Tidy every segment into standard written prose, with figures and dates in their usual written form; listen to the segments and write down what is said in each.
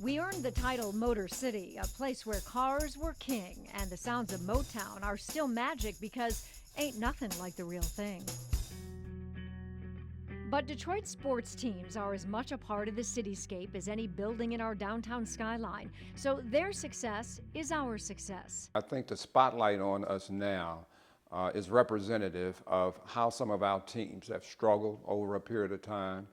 We earned the title Motor City, a place where cars were king, and the sounds of Motown are still magic because ain't nothing like the real thing. But Detroit sports teams are as much a part of the cityscape as any building in our downtown skyline, so their success is our success. I think the spotlight on us now is representative of how some of our teams have struggled over a period of time,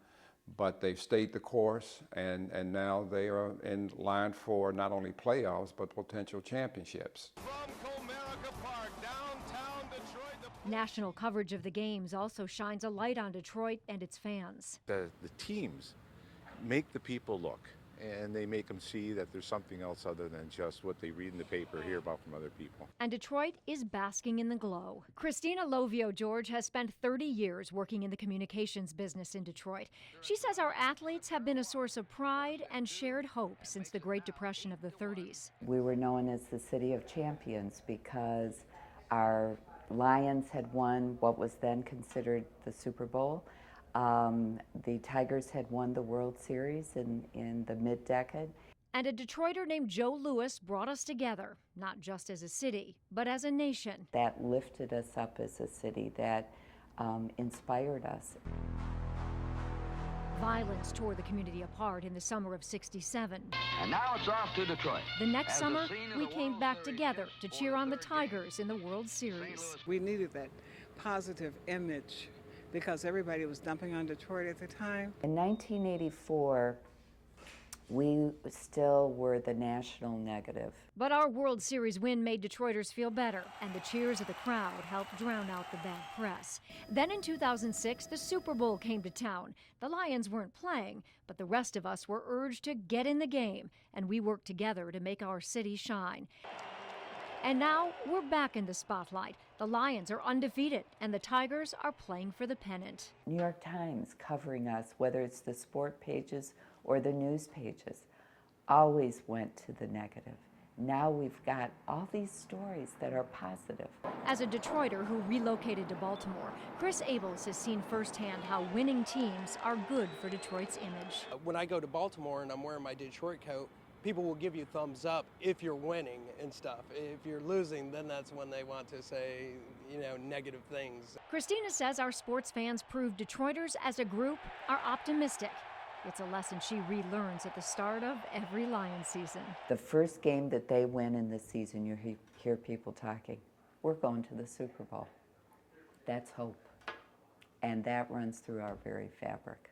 but they've stayed the course, and now they are in line for not only playoffs, but potential championships. From Comerica Park, downtown Detroit. National coverage of the games also shines a light on Detroit and its fans. The teams make the people look, and they make them see that there's something else other than just what they read in the paper or hear about from other people. And Detroit is basking in the glow. Christina Lovio-George has spent 30 years working in the communications business in Detroit. She says our athletes have been a source of pride and shared hope since the Great Depression of the 30s. We were known as the City of Champions because our Lions had won what was then considered the Super Bowl. The Tigers had won the World Series in the mid-decade. And a Detroiter named Joe Louis brought us together, not just as a city, but as a nation. That lifted us up as a city, that inspired us. Violence tore the community apart in the summer of '67. And now it's off to Detroit. The next summer, we came back together to cheer on the Tigers in the World Series. We needed that positive image because everybody was dumping on Detroit at the time. In 1984, we still were the national negative. But our World Series win made Detroiters feel better, and the cheers of the crowd helped drown out the bad press. Then in 2006, the Super Bowl came to town. The Lions weren't playing, but the rest of us were urged to get in the game, and we worked together to make our city shine. And now we're back in the spotlight. The Lions are undefeated, and the Tigers are playing for the pennant. New York Times covering us, whether it's the sport pages or the news pages, always went to the negative. Now we've got all these stories that are positive. As a Detroiter who relocated to Baltimore, Chris Abels has seen firsthand how winning teams are good for Detroit's image. When I go to Baltimore and I'm wearing my Detroit coat, people will give you thumbs up if you're winning and stuff. If you're losing, then that's when they want to say, negative things. Christina says our sports fans prove Detroiters as a group are optimistic. It's a lesson she relearns at the start of every Lions season. The first game that they win in the season, you hear people talking, we're going to the Super Bowl. That's hope. And that runs through our very fabric.